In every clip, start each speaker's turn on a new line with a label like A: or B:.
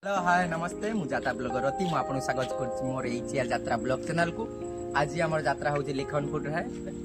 A: Hello hi नमस्ते मु जात्रा blogger रति मु आपन स्वागत करछि मोर एई चिया जात्रा ब्लॉग चैनल को। आज हमर जात्रा होछि लिखनपुर है।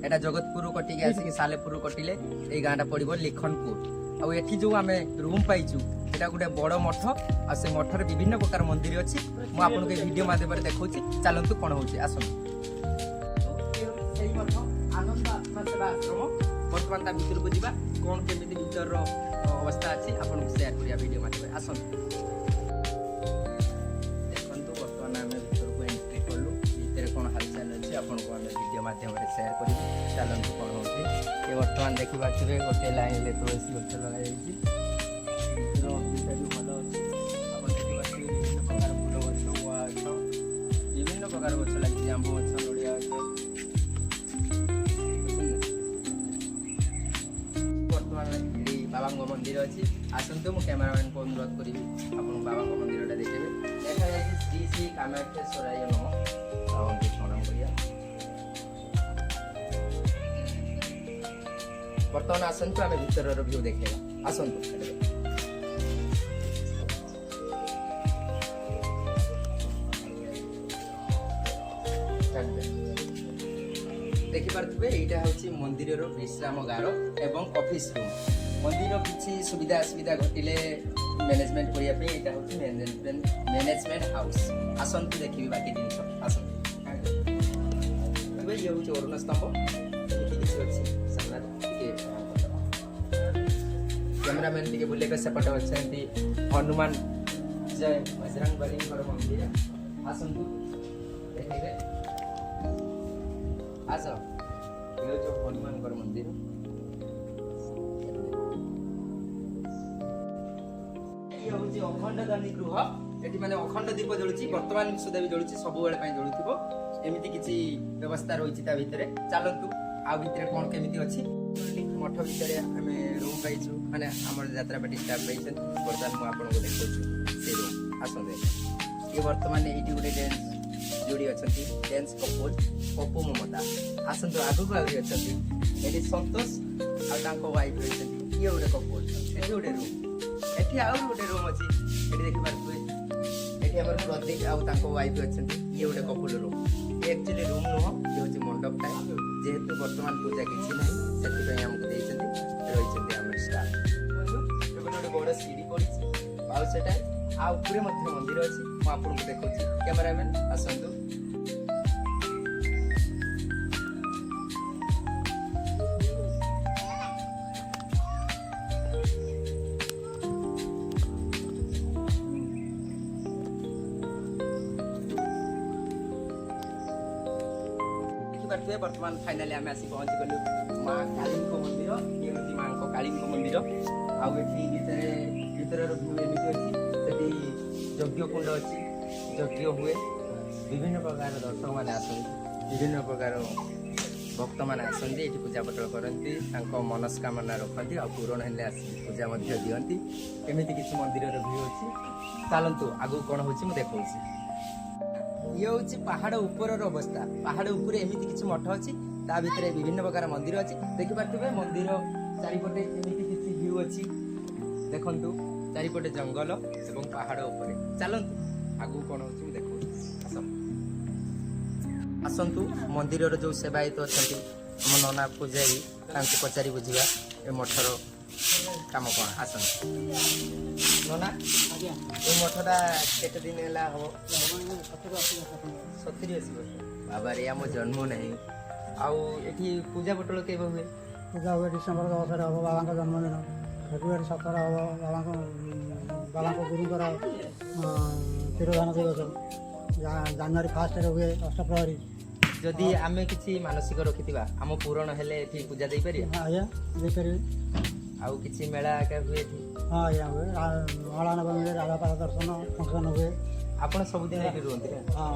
A: एटा जगतपुर कटि के आसी सालेपुर कटिले एई गांडा पड़िबो लिखनपुर। आ एठी जो आमे रूम पाइछु एटा गुटे बड़ मठ आ से मठर विभिन्न प्रकार मंदिर अछि। मु आपन के वीडियो माध्यम रे देखौछि चलंतु कोन होछि आसन। सेई मठ आनंद आत्मा सेवा आश्रम वर्तमान ता भीतर को जिबा कोन केमिति भीतर रो अवस्था अछि आपन को शेयर करिया वीडियो माध्यम रे आसन। वीडियो माध्यम शेयर कर चलते कौन हो बर्तमान देखिए गोटे लाइन में तुलसी गच लगा विभिन्न प्रकार गच लगी आंब गच नड़िया बर्तमान बाबा मंदिर अच्छी आसतु मु कैमरामैन को अनुरोध करी आपन बाबा मंदिर देखिए देखा जाए श्री श्री कामाख्येश्वराय नमः प्रणाम करिया। बर्तमान आसतु आम भर व्यू देखा आसतु देखिपे यहाँ हूँ मंदिर विश्राम गार एवं ऑफिस रूम मंदिर किसी सुविधा असुविधा घटिले मैनेजमेंट करने हूँ मैनेजमेंट हाउस आसतु देखिए बाकी जिन आसतु ये हूँ अरुण स्तंभ कैमरामैन टी बुले सेपट अच्छे हनुमान जय बजरंगबली मंदिर आसतु देखिए आस ये हनुमान मंदिर ये हूँ अखंड दानी गृह ये मैंने अखंड दीप जलुची वर्तमान सुधा भी जलुची सब बेले जलुव एमती किसी व्यवस्था रही भितर चलतु आ भितर कौन केमी अच्छी मठ भितर आम रूम पाइछु माने आम यात्रा पार्टी स्टाफ पाई बर्तमान मुझे देखा से रूम आसते ये बर्तमान ये गोटे डांस जोड़ी अच्छा डांस कपल पप्पू ममता आसतु आगक आगे अच्छा ये संतोष वाइफ रही ये गोटे कपल ये गोटे रूम ये आउ गोटे रूम अच्छी ये देखिए ये प्रदीप आउ वाइफ अच्छा ये गोटे कपल रूम ये एक्चुअली रूम नुह ये हूँ मंडप टाइम जेहेतु वर्तमान पूजा किसी ना से आमको रही स्टाफ गोटे बड़ सीढ़ी पड़ी आउे मंदिर अच्छी मुझे आपको देखा कैमरामैन आसतु बर्तमान फाइनाली आम आसी पहुँची गलु माँ काली मंदिर ये हूँ माँ काली मंदिर भीतर व्यू एमती अच्छी यज्ञ कुंड अच्छी यज्ञ हुए विभिन्न प्रकार दर्शक मैंने आसती विभिन्न प्रकार भक्त मैंने आसती ये पूजा पटल करती मनस्कामना रखती आ पूरण हेल्ले आस पूजा दिखती एमती किसी मंदिर व्यू अच्छी चलतु आगू कौन हो देखा ये हूँ पहाड़ ऊपर अवस्था पहाड़ उपर एमती किसी मठ अच्छी ता भितर विभिन्न प्रकार मंदिर अच्छी देखिपे मंदिर चारिपटे एमती किसी व्यू अच्छी देखु चारिपटे जंगल एवं पहाड़ उपर चलतु आगू कौन हो देखो आसतु मंदिर जो सेवायत अच्छा आम नना पूजारी पचारि बुझा ए मठर काम कौन आसतु नना ये मठटा केते दिन है हम 70-80 वर्ष बाबा रे आम जन्म नहीं आठी पूजा पटल के हुए
B: पूजा हुए डिसेम्बर 10 हम बाबा जन्मदिन फेब्रुआरी 17 हम बाबा गुरुंर तिरोधान दिवस जानुरी 1 हुए अष्टप्रहरी
A: जदि आमे किसी मानसिक रखि आम पूरण हेले पूजा दे पारि
B: आज्ञा देपारे
A: आउ किसी मेला हुए
B: हाँ आज्ञा हुए महाला नवमी राधापाद दर्शन फंक्शन हुए
A: आपड़ सबुदिन ये रुहति
B: हाँ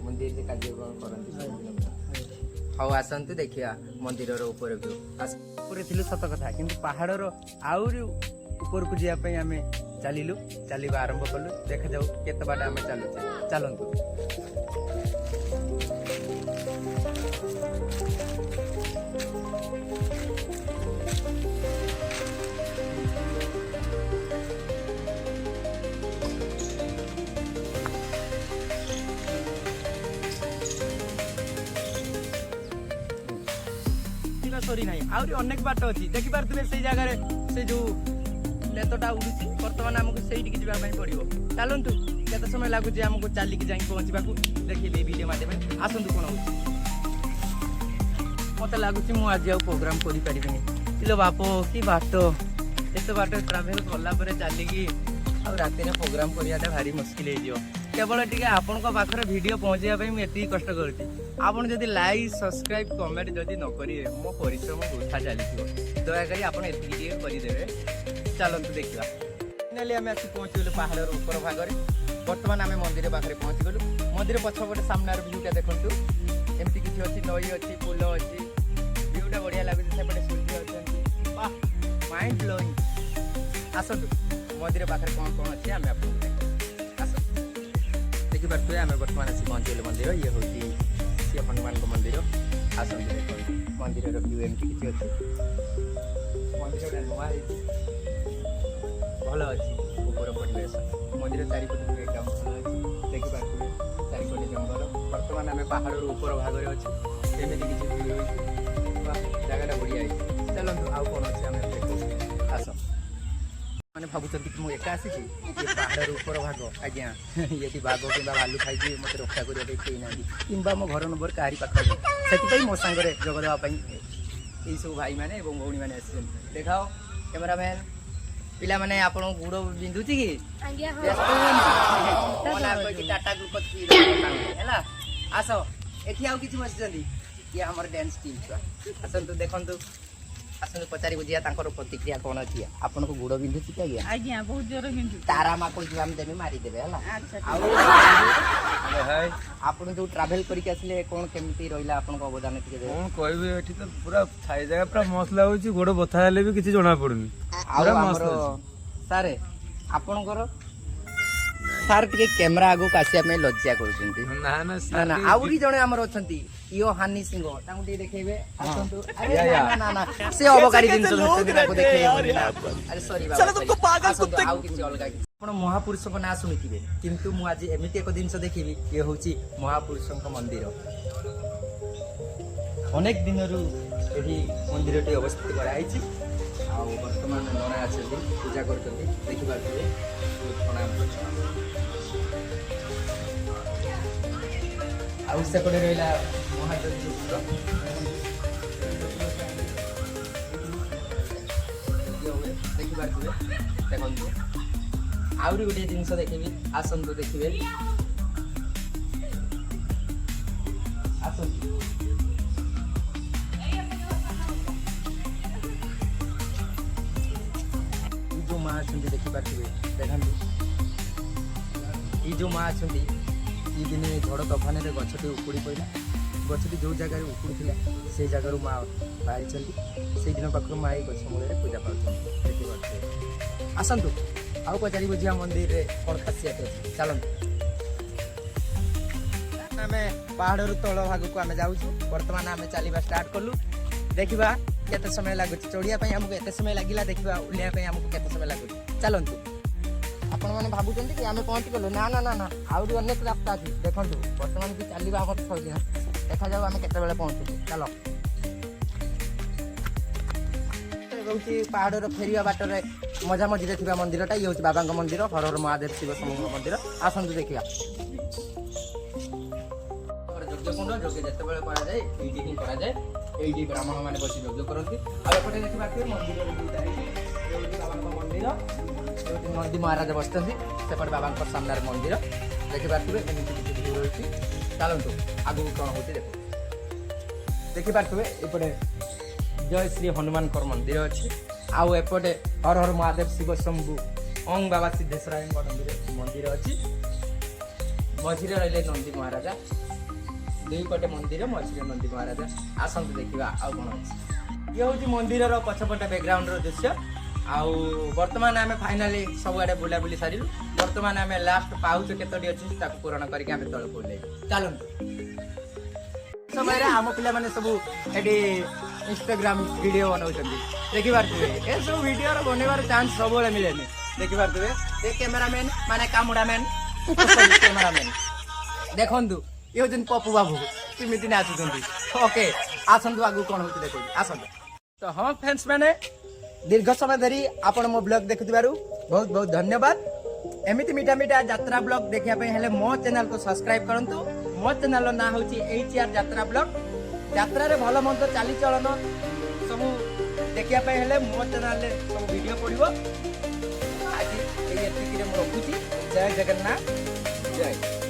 A: मंदिर से कार्यक्रम करते हाँ आसतु देखिया मंदिर ऊपर व्यू थी सत कथा कि पहाड़ आहरी ऊपर को जावाई आम चलू चलवा आरंभ कलु देखा जाऊ केत बाट आम चलुचे चलतु ସରି ନାହିଁ ଆହୁରି ଅନେକ ବାଟ ଅଛି ଦେଖିପାରୁଥିବେ ସେଇ ଜାଗାରେ ସେ ଯୋଉ ନେତଟା ଉଡୁଛି ବର୍ତ୍ତମାନ ଆମକୁ ସେଇଠିକି ଯିବା ପାଇଁ ପଡିବ ଚାଲନ୍ତୁ କେତେ ସମୟ ଲାଗୁଛି ଆମକୁ ଚାଲିକି ଯାଇକି ପହଞ୍ଚିବାକୁ ଦେଖିବେ ଭିଡ଼ିଓ ମାଧ୍ୟମରେ ଆସନ୍ତୁ କଣ ହଉଛି ମତେ ଲାଗୁଛି ମୁଁ ଆଜି ଆଉ ପ୍ରୋଗ୍ରାମ କରିପାରିବିନି ଇଲୋ ବାପ କି ବାଟ ଏତେ ବାଟ ଟ୍ରାଭେଲ କଲା ପରେ ଚାଲିକି ଆଉ ରାତିରେ ପ୍ରୋଗ୍ରାମ କରିବାଟା ଭାରି ମୁସ୍କିଲ ହେଇଯିବ କେବଳ ଟିକେ ଆପଣଙ୍କ ପାଖରେ ଭିଡ଼ିଓ ପହଞ୍ଚିବା ପାଇଁ ମୁଁ ଏତିକି କଷ୍ଟ କରୁଛି ଆପଣ ଯଦି ଲାଇକ୍ ସବସ୍କ୍ରାଇବ୍ କମେଣ୍ଟ ଯଦି ନ କରିବେ ମୋ ପରିଶ୍ରମ ବୃଥା ଚାଲିଥିବ ଦୟାକରି ଆପଣ ଏତିକି ଟିକେ କରିଦେବେ ଚାଲନ୍ତୁ ଦେଖିବା ଫାଇନାଲି ଆମେ ଆସି ପହଞ୍ଚିଗଲୁ ପାହାଡ଼ର ଉପର ଭାଗରେ ବର୍ତ୍ତମାନ ଆମେ ମନ୍ଦିର ପାଖରେ ପହଞ୍ଚିଗଲୁ ମନ୍ଦିର ପଛପଟେ ସାମ୍ନାର ଭିୟୁଟା ଦେଖନ୍ତୁ ଏମିତି କିଛି ଅଛି ନଈ ଅଛି ପୋଲ ଅଛି ଭିୟୁଟା ବଢ଼ିଆ ଲାଗୁଛି ସେପଟେ ସୂର୍ଯ୍ୟ ଅଛନ୍ତି ବାଃ ମାଇଣ୍ଡ ବ୍ଲୋଇଂ ଆସନ୍ତୁ ମନ୍ଦିର ପାଖରେ କ'ଣ କ'ଣ ଅଛି ଆମେ ଆପଣଙ୍କୁ ଦେଖାଇବା ଆସନ୍ତୁ ଦେଖିପାରୁଥିବେ ଆମେ ବର୍ତ୍ତମାନ ଆସି ପହଞ୍ଚିଗଲୁ ମନ୍ଦିର ଇଏ ହେଉଛି ଶ୍ରୀ ହନୁମାନଙ୍କ ମନ୍ଦିର ଆସନ୍ତୁ ଦେଖନ୍ତୁ ମନ୍ଦିରର ଭିୟୁ ଏମିତି କିଛି ଅଛି ମନ୍ଦିରଟା ନୂଆ ହେଇଛି ଭଲ ଅଛି ଉପର ପରିବେଶ ମନ୍ଦିର ଚାରିପଟେ ବ୍ୟାକ୍ଗ୍ରାଉଣ୍ଡ ଭଲ ଅଛି ଦେଖିପାରୁଥିବେ ଚାରିପଟେ ଜଙ୍ଗଲ ବର୍ତ୍ତମାନ ଆମେ ପାହାଡ଼ର ଉପର ଭାଗରେ ଅଛୁ ଏମିତି କିଛି ଭିୟୁ ହୋଇଛି ଜାଗାଟା ବଢ଼ିଆ ହେଇଛି ଚାଲନ୍ତୁ ଆଉ କ'ଣ ଅଛି ଆମେ ଦେଖୁ ଆସ ମାନେ ଭାବୁଛନ୍ତି କି ମୁଁ ଏକା ଆସିଛି ଏ ପାହାଡ଼ର ଉପର ଭାଗ ଆଜ୍ଞା ଏଠି ବାଘ କିମ୍ବା ଭାଲୁ ଖାଇକି ମୋତେ ରକ୍ଷା କରିବା ପାଇଁ କେହି ନାହାନ୍ତି କିମ୍ବା ମୋ ଘର ନମ୍ବର କାହାରି ପାଖରେ ସେଥିପାଇଁ ମୋ ସାଙ୍ଗରେ ଯୋଗ ଦେବା ପାଇଁ ଏଇସବୁ ଭାଇମାନେ ଏବଂ ଭଉଣୀମାନେ ଆସିଛନ୍ତି ଦେଖାଅ କ୍ୟାମେରାମ୍ୟାନ୍ ପିଲାମାନେ ଆପଣଙ୍କ ଗୋଡ଼ ବିନ୍ଧୁଛି କି ଟାଟା ଗ୍ରୁପ ହେଲା ଆସ ଏଠି ଆଉ କିଛି ବସିଛନ୍ତି ଇଏ ଆମର ଡ୍ୟାନ୍ସ ଟିମ୍ ଛୁଆ ଆସନ୍ତୁ ଦେଖନ୍ତୁ ଆସନ୍ତୁ ପଚାରି ବୁଝିବା ତାଙ୍କର ପ୍ରତିକ୍ରିୟା କ'ଣ ଅଛି ଆପଣଙ୍କୁ ଗୋଡ଼ ବିନ୍ଧୁଛି କି ଆଜ୍ଞା
C: ଆଜ୍ଞା ବହୁତ ଜୋର ବିନ୍ଧୁଛି
A: ତାରା ମା କହିଯିବା ଆମେ ଦେବେ ମାରିଦେବେ ହେଲା ଆଉ ଆପଣ ଯୋଉ ଟ୍ରାଭେଲ କରିକି ଆସିଲେ କ'ଣ କେମିତି ରହିଲା ଆପଣଙ୍କ ଅବଦାନ ଟିକେ ଦେବେ
D: କଣ କହିବି ଏଠି ତ ପୁରା ଛାଇ ଜାଗା ପୁରା ମସ୍ତ ଲାଗୁଛି ଗୋଡ ବଥା ହେଲେ ବି କିଛି ଜଣା ପଡୁନି
A: ଆଉ ଆମର ସାର୍ ଆପଣଙ୍କର ସାର୍ ଟିକେ କ୍ୟାମେରା ଆଗକୁ ଆସିବା ପାଇଁ ଲଜ୍ଜା କରୁଛନ୍ତି
D: ନା
A: ନା ନା ଆହୁରି ଜଣେ ଆମର ଅଛନ୍ତି ଇଓ ହାନି ସିଂହ ତାଙ୍କୁ ଟିକେ ଦେଖେଇବେ ଆସନ୍ତୁ ଆରେ ନା ନା ସେ ଅବକାରୀ ଜିନିଷ ଧରିଛନ୍ତି ତାଙ୍କୁ ଦେଖେଇବେ ଆରେ ସରି ବାବା ଆସନ୍ତୁ ଆଉ କିଛି ଅଲଗା କିଛି ଆପଣ ମହାପୁରୁଷଙ୍କ ନାଁ ଶୁଣିଥିବେ କିନ୍ତୁ ମୁଁ ଆଜି ଏମିତି ଏକ ଜିନିଷ ଦେଖିବି ଇଏ ହେଉଛି ମହାପୁରୁଷଙ୍କ ମନ୍ଦିର ଅନେକ ଦିନରୁ ଏହି ମନ୍ଦିରଟି ଅବସ୍ଥିତ କରାଯାଇଛି ଆଉ ବର୍ତ୍ତମାନ ନନା ଅଛନ୍ତି ପୂଜା କରୁଛନ୍ତି ଦେଖିପାରୁଥିବେ ପ୍ରଣାମ ଆଉ ସେପଟେ ରହିଲା ମହାଦେବ ଦେଖିପାରୁଥିବେ ଦେଖନ୍ତୁ ଆହୁରି ଗୋଟିଏ ଜିନିଷ ଦେଖିବି ଆସନ୍ତୁ ଦେଖିବେ ଆସନ୍ତୁ ଯୋଉ ମା ଅଛନ୍ତି ଦେଖିପାରୁଥିବେ ଦେଖନ୍ତୁ ଏଇ ଯୋଉ ମା ଅଛନ୍ତି ଇ ଦିନେ ଝଡ଼ ତୋଫାନରେ ଗଛଟି ଉପୁଡ଼ି ପଡ଼ିଲା ଗଛଟି ଯେଉଁ ଜାଗାରେ ଉପୁଡ଼ିଥିଲା ସେଇ ଜାଗାରୁ ମା ବାହାରିଛନ୍ତି ସେଇଦିନ ପାଖରୁ ମା ଏଇ ଗଛ ମୂଳରେ ପୂଜା ପାଉଛନ୍ତି ଦେଖିପାରୁଥିବେ ଆସନ୍ତୁ ଆଉ ପଚାରି ବୁଝିବା ମନ୍ଦିରରେ କ'ଣ ଖାସିୟତ ଅଛି ଚାଲନ୍ତୁ ଆମେ ପାହାଡ଼ରୁ ତଳ ଭାଗକୁ ଆମେ ଯାଉଛୁ ବର୍ତ୍ତମାନ ଆମେ ଚାଲିବା ଷ୍ଟାର୍ଟ କଲୁ ଦେଖିବା କେତେ ସମୟ ଲାଗୁଛି ଚଢ଼ିବା ପାଇଁ ଆମକୁ ଏତେ ସମୟ ଲାଗିଲା ଦେଖିବା ଓହ୍ଲାଇବା ପାଇଁ ଆମକୁ କେତେ ସମୟ ଲାଗୁଛି ଚାଲନ୍ତୁ ଆପଣମାନେ ଭାବୁଛନ୍ତି କି ଆମେ ପହଞ୍ଚିଗଲୁ ନା ନା ନା ନା ଆହୁରି ଅନେକ ରାସ୍ତା ଅଛି ଦେଖନ୍ତୁ ବର୍ତ୍ତମାନ ବି ଚାଲିବା ଆମର ସରିଲା ଦେଖାଯାଉ ଆମେ କେତେବେଳେ ପହଞ୍ଚୁଛୁ ଚାଲ ରହୁଛି ପାହାଡ଼ର ଫେରିବା ବାଟରେ ମଝାମଝିରେ ଥିବା ମନ୍ଦିରଟା ଇଏ ହେଉଛି ବାବାଙ୍କ ମନ୍ଦିର ହର ହର ମହାଦେବ ଶିବ ଶମ୍ଭୁଙ୍କ ମନ୍ଦିର ଆସନ୍ତୁ ଦେଖିବା ଯଜ୍ଞକୁଣ୍ଡ ଯଜ୍ଞ ଯେତେବେଳେ କରାଯାଏ ଏଇଠି ହିଁ କରାଯାଏ ଏଇଠି ବ୍ରାହ୍ମଣ ମାନେ ବସି ଯଜ୍ଞ କରନ୍ତି ଆଉ ଏପଟେ ଦେଖିପାରୁଥିବେ ମନ୍ଦିରରେ ଦୁଇଟା ହେଇଛି ବାବାଙ୍କ ମନ୍ଦିର ଯୋଉଠି ନନ୍ଦୀ ମହାରାଜ ବସିଛନ୍ତି ସେପଟେ ବାବାଙ୍କ ସାମ୍ନାରେ ମନ୍ଦିର ଦେଖିପାରୁଥିବେ ଏମିତି କିଛି ଭିଉ ରହିଛି ଚାଲନ୍ତୁ ଆଗକୁ କ'ଣ ହେଉଛି ଦେଖ ଦେଖିପାରୁଥିବେ ଏପଟେ ଜୟ ଶ୍ରୀ ହନୁମାନଙ୍କର ମନ୍ଦିର ଅଛି ଆଉ ଏପଟେ ହର ହର ମହାଦେବ ଶିବ ଶମ୍ଭୁ ଅଙ୍ଗ ବାବା ସିଦ୍ଧେଶ୍ୱରାୟଙ୍କ ମନ୍ଦିର ଅଛି ମଝିରେ ରହିଲେ ନନ୍ଦୀ ମହାରାଜା ଦୁଇ ପଟେ ମନ୍ଦିର ମଝିରେ ନନ୍ଦୀ ମହାରାଜା ଆସନ୍ତୁ ଦେଖିବା ଆଉ କ'ଣ ଅଛି ଇଏ ହେଉଛି ମନ୍ଦିରର ପଛପଟେ ବ୍ୟାକ୍ଗ୍ରାଉଣ୍ଡର ଦୃଶ୍ୟ ଆଉ ବର୍ତ୍ତମାନ ଆମେ ଫାଇନାଲି ସବୁଆଡ଼େ ବୁଲାବୁଲି ସାରିଲୁ ବର୍ତ୍ତମାନ ଆମେ ଲାଷ୍ଟ ପାଉଛ କେତୋଟି ଅଛି ତାକୁ ପୂରଣ କରିକି ଆମେ ତଳକୁ ଓହ୍ଲେଇବୁ ଚାଲନ୍ତୁ ସମୟରେ ଆମ ପିଲାମାନେ ସବୁ ଏଠି ଇନଷ୍ଟାଗ୍ରାମ ଭିଡ଼ିଓ ବନାଉଛନ୍ତି ଦେଖିପାରୁଥିବେ ଏସବୁ ଭିଡ଼ିଓର ବନେଇବାର ଚାନ୍ସ ସବୁବେଳେ ମିଳେନି ଦେଖିପାରୁଥିବେ ଏ କ୍ୟାମେରାମ୍ୟାନ୍ ମାନେ କାମୁଡ଼ାମ୍ୟାନ୍ କ୍ୟାମେରାମ୍ୟାନ୍ ଦେଖନ୍ତୁ ଇଏ ହେଉଛନ୍ତି ପପୁ ବାବୁ କେମିତି ନାଚୁଛନ୍ତି ଓକେ आसंतु आगु कौन होती देखो आसंतु। तो हाँ फ्रेंड्स मैंने दीर्घ समय धरी आपण मो ब्लॉग देखुथिबारु बहुत बहुत धन्यवाद। एमिति मीठा मीठा यात्रा ब्लॉग देखिया पे हेले मो चैनल को सब्सक्राइब करंतु। मो चैनल ना होची एचआर यात्रा ब्लॉग। यात्रा रे भलो मंद चाली चलन सब देखिया पे हेले मो चैनल रे सब वीडियो पड़िबो। आज एई एतिकी रे मो रखुची। जय जगन्नाथ जय।